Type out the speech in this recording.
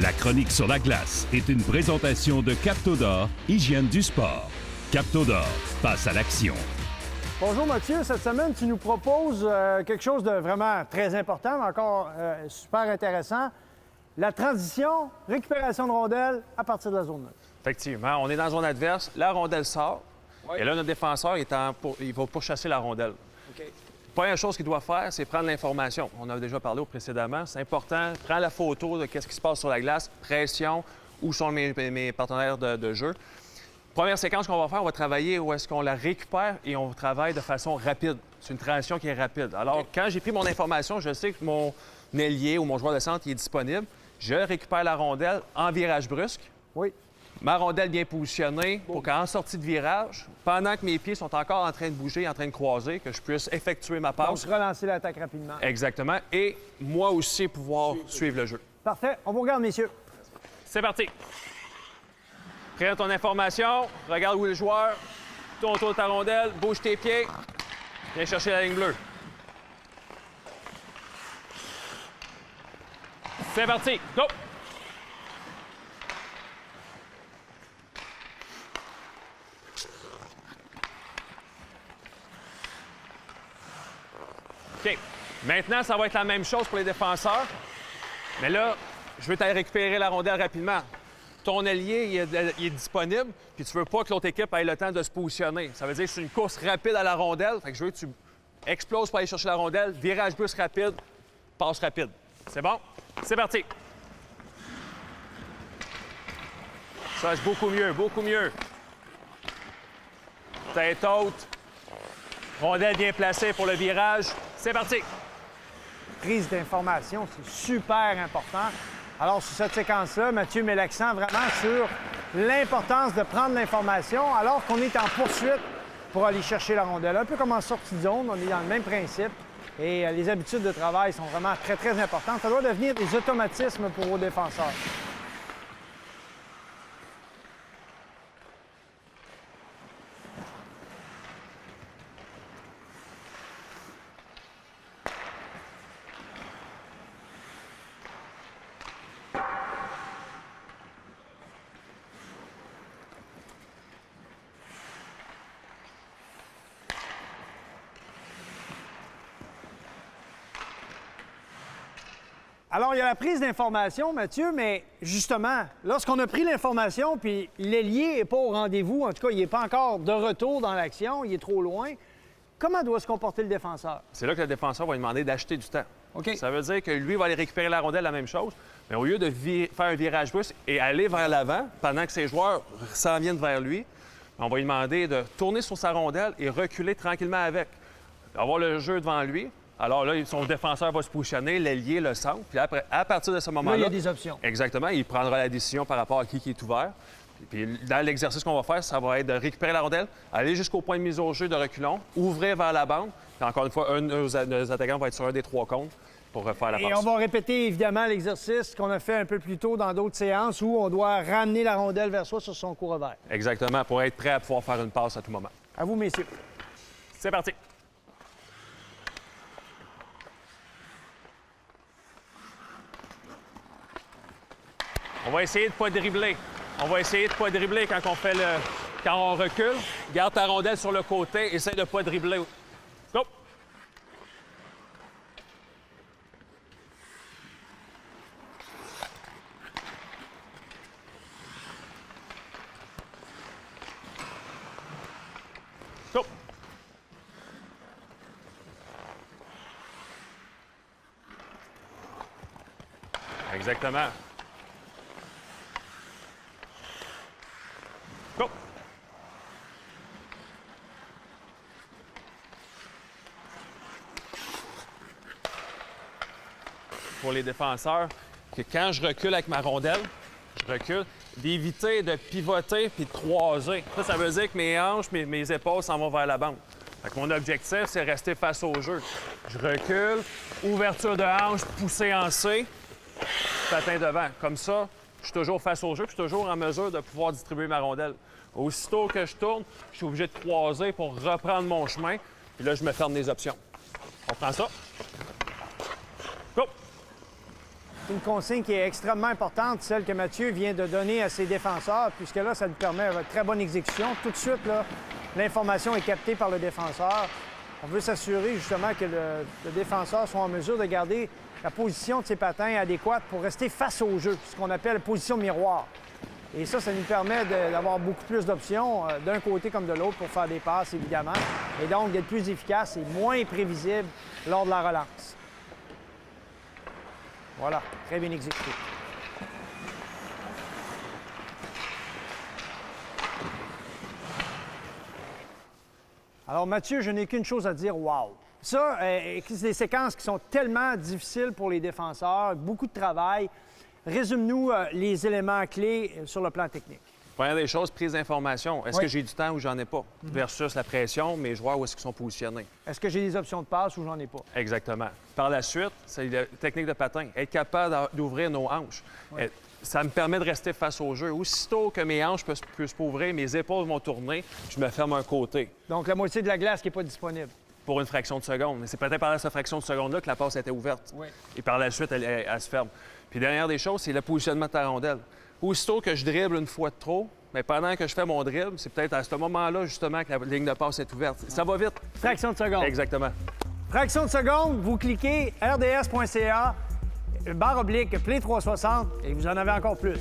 La chronique sur la glace est une présentation de Captodor, hygiène du sport. Captodor, passe à l'action. Bonjour Mathieu, cette semaine tu nous proposes quelque chose de vraiment très important, mais encore super intéressant. La transition, récupération de rondelles à partir de la zone neutre. Effectivement, on est dans la zone adverse, la rondelle sort, et là, notre défenseur, il va pourchasser la rondelle. OK. Première chose qu'il doit faire, c'est prendre l'information. On a déjà parlé précédemment. C'est important. Prends la photo de ce qui se passe sur la glace, pression, où sont mes partenaires de jeu. Première séquence qu'on va faire, on va travailler où est-ce qu'on la récupère et on travaille de façon rapide. C'est une transition qui est rapide. Alors, quand j'ai pris mon information, je sais que mon ailier ou mon joueur de centre il est disponible. Je récupère la rondelle en virage brusque. Oui. Ma rondelle bien positionnée pour qu'en sortie de virage, pendant que mes pieds sont encore en train de bouger, en train de croiser, que je puisse effectuer ma passe. Donc, relancer l'attaque rapidement. Exactement. Et moi aussi pouvoir suivre le jeu. Parfait. On vous regarde, messieurs. C'est parti. Prends ton information, regarde où est le joueur, tourne autour de ta rondelle, bouge tes pieds, viens chercher la ligne bleue. C'est parti. Go! OK. Maintenant, ça va être la même chose pour les défenseurs. Mais là, je veux t'aller récupérer la rondelle rapidement. Ton ailier, il est disponible, puis tu veux pas que l'autre équipe ait le temps de se positionner. Ça veut dire que c'est une course rapide à la rondelle. Fait que je veux que tu exploses pour aller chercher la rondelle, virage bus rapide, passe rapide. C'est bon? C'est parti. Ça, c'est beaucoup mieux, beaucoup mieux. Tête haute. Rondelle bien placée pour le virage. C'est parti. Prise d'information, c'est super important. Alors, sur cette séquence-là, Mathieu met l'accent vraiment sur l'importance de prendre l'information alors qu'on est en poursuite pour aller chercher la rondelle. Un peu comme en sortie de zone, on est dans le même principe. Et les habitudes de travail sont vraiment très, très importantes. Ça doit devenir des automatismes pour vos défenseurs. Alors, il y a la prise d'information, Mathieu, mais justement, lorsqu'on a pris l'information, puis l'ailier n'est pas au rendez-vous, en tout cas, il n'est pas encore de retour dans l'action, il est trop loin, comment doit se comporter le défenseur? C'est là que le défenseur va lui demander d'acheter du temps. OK. Ça veut dire que lui va aller récupérer la rondelle, la même chose, mais au lieu de faire un virage brusque et aller vers l'avant, pendant que ses joueurs s'en viennent vers lui, on va lui demander de tourner sur sa rondelle et reculer tranquillement avec. Avoir le jeu devant lui. Alors là, son défenseur va se positionner, l'ailier, le centre. Puis après, à partir de ce moment-là... Là, il y a des options. Exactement. Il prendra la décision par rapport à qui est ouvert. Puis dans l'exercice qu'on va faire, ça va être de récupérer la rondelle, aller jusqu'au point de mise au jeu de reculons, ouvrir vers la bande. Puis encore une fois, un de nos attaquants va être sur un des trois comptes pour refaire la passe. Et on va répéter évidemment l'exercice qu'on a fait un peu plus tôt dans d'autres séances où on doit ramener la rondelle vers soi sur son cours revers. Exactement, pour être prêt à pouvoir faire une passe à tout moment. À vous, messieurs. C'est parti. On va essayer de ne pas dribbler. On va essayer de ne pas dribbler quand on recule. Garde ta rondelle sur le côté. Essaye de ne pas dribbler. Go! Go! Exactement. Go! Pour les défenseurs, que quand je recule avec ma rondelle, je recule, d'éviter de pivoter puis de croiser. Ça veut dire que mes hanches, mes épaules s'en vont vers la bande. Fait que mon objectif, c'est rester face au jeu. Je recule, ouverture de hanche, poussée en C, patin devant. Comme ça, je suis toujours face au jeu, puis je suis toujours en mesure de pouvoir distribuer ma rondelle. Aussitôt que je tourne, je suis obligé de croiser pour reprendre mon chemin. Puis là, je me ferme les options. On prend ça. Go! une consigne qui est extrêmement importante, celle que Mathieu vient de donner à ses défenseurs, puisque là, ça lui permet une très bonne exécution. Tout de suite, là, l'information est captée par le défenseur. On veut s'assurer justement que le défenseur soit en mesure de garder la position de ses patins adéquate pour rester face au jeu, ce qu'on appelle la position miroir. Et ça nous permet d'avoir beaucoup plus d'options d'un côté comme de l'autre pour faire des passes, évidemment, et donc d'être plus efficace et moins prévisible lors de la relance. Voilà, très bien exécuté. Alors Mathieu, je n'ai qu'une chose à dire, wow! Ça, c'est des séquences qui sont tellement difficiles pour les défenseurs, beaucoup de travail. Résume-nous les éléments clés sur le plan technique. Première des choses, prise d'information. Est-ce Oui. que j'ai du temps ou j'en ai pas? Versus la pression, mes joueurs, où est-ce qu'ils sont positionnés? Est-ce que j'ai des options de passe ou j'en ai pas? Exactement. Par la suite, c'est la technique de patin. Être capable d'ouvrir nos hanches. Ça me permet de rester face au jeu. Aussitôt que mes hanches peuvent ouvrir, mes épaules vont tourner, je me ferme un côté Donc la moitié de la glace qui n'est pas disponible. pour une fraction de seconde. Mais c'est peut-être par cette fraction de seconde-là que la passe était ouverte. Oui. Et par la suite, elle se ferme. Puis dernière des choses, c'est le positionnement de ta rondelle. Aussitôt que je dribble une fois de trop, mais pendant que je fais mon dribble, c'est peut-être à ce moment-là, justement, que la ligne de passe est ouverte. Ça va vite. Fraction de seconde. Exactement. Fraction de seconde, vous cliquez rds.ca, /play 360 et vous en avez encore plus.